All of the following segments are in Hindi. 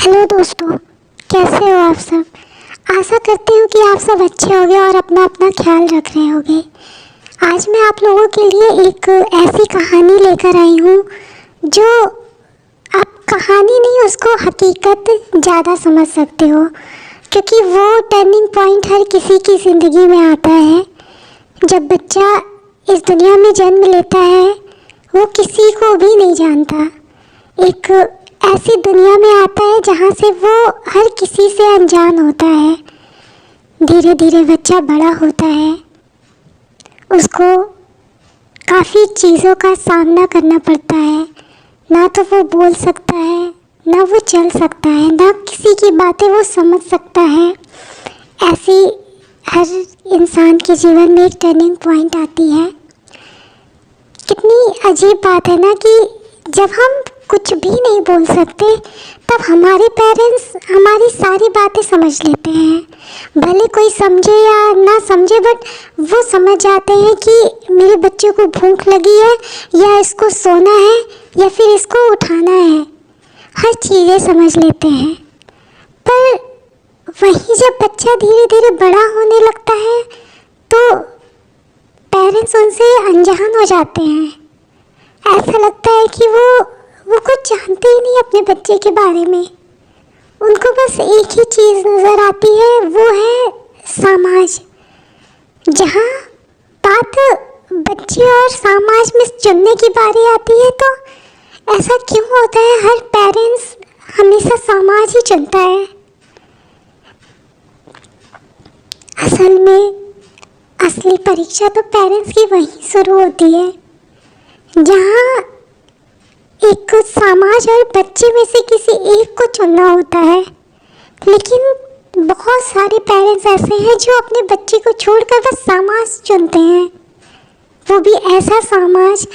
हेलो दोस्तों, कैसे हो आप सब। आशा करती हूँ कि आप सब अच्छे होंगे और अपना अपना ख्याल रख रहे होंगे। आज मैं आप लोगों के लिए एक ऐसी कहानी लेकर आई हूँ जो आप कहानी नहीं, उसको हकीकत ज़्यादा समझ सकते हो, क्योंकि वो टर्निंग पॉइंट हर किसी की ज़िंदगी में आता है। जब बच्चा इस दुनिया में जन्म लेता है वो किसी को भी नहीं जानता, एक ऐसी दुनिया में आता है जहाँ से वो हर किसी से अनजान होता है। धीरे धीरे बच्चा बड़ा होता है, उसको काफ़ी चीज़ों का सामना करना पड़ता है। ना तो वो बोल सकता है, ना वो चल सकता है, ना किसी की बातें वो समझ सकता है। ऐसी हर इंसान के जीवन में एक टर्निंग पॉइंट आती है। कितनी अजीब बात है ना कि जब हम कुछ भी नहीं बोल सकते तब हमारे पेरेंट्स हमारी सारी बातें समझ लेते हैं। भले कोई समझे या ना समझे, बट वो समझ जाते हैं कि मेरे बच्चे को भूख लगी है या इसको सोना है या फिर इसको उठाना है। हर चीज़ें समझ लेते हैं। पर वहीं जब बच्चा धीरे धीरे बड़ा होने लगता है तो पेरेंट्स उनसे अनजान हो जाते हैं। ऐसा लगता है कि वो कुछ जानते ही नहीं अपने बच्चे के बारे में। उनको बस एक ही चीज़ नज़र आती है, वो है समाज। जहाँ बात बच्चे और समाज में चुनने की बारी आती है तो ऐसा क्यों होता है, हर पेरेंट्स हमेशा समाज ही चुनता है। असल में असली परीक्षा तो पेरेंट्स की वहीं शुरू होती है, जहाँ एक समाज और बच्चे में से किसी एक को चुनना होता है। लेकिन बहुत सारे पेरेंट्स ऐसे हैं जो अपने बच्चे को छोड़कर बस समाज चुनते हैं, वो भी ऐसा समाज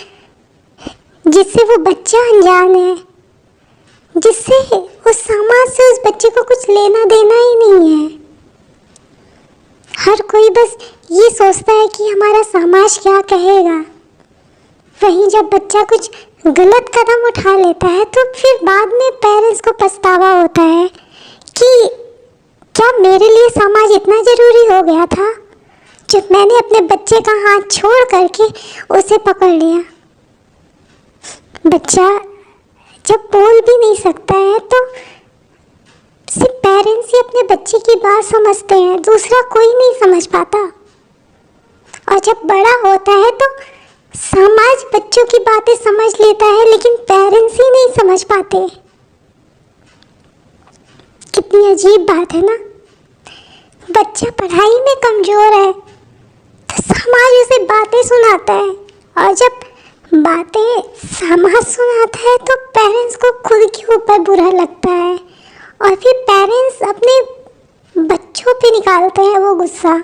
जिससे वो बच्चा अनजान है, जिससे उस समाज से उस बच्चे को कुछ लेना देना ही नहीं है। हर कोई बस ये सोचता है कि हमारा समाज क्या कहेगा। वहीं जब बच्चा कुछ गलत कदम उठा लेता है तो फिर बाद में पेरेंट्स को पछतावा होता है कि क्या मेरे लिए समाज इतना ज़रूरी हो गया था जब मैंने अपने बच्चे का हाथ छोड़ करके उसे पकड़ लिया। बच्चा जब बोल भी नहीं सकता है तो सिर्फ पेरेंट्स ही अपने बच्चे की बात समझते हैं, दूसरा कोई नहीं समझ पाता। और जब बड़ा होता है तो समाज बच्चों की बातें समझ लेता है, लेकिन पेरेंट्स ही नहीं समझ पाते। कितनी अजीब बात है ना। बच्चा पढ़ाई में कमज़ोर है तो समाज उसे बातें सुनाता है, और जब बातें समाज सुनाता है तो पेरेंट्स को खुद के ऊपर बुरा लगता है, और फिर पेरेंट्स अपने बच्चों पे निकालते हैं वो गुस्सा।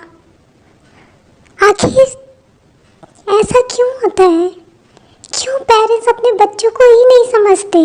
आखिर ऐसा क्यों होता है? क्यों पेरेंट्स अपने बच्चों को ही नहीं समझते?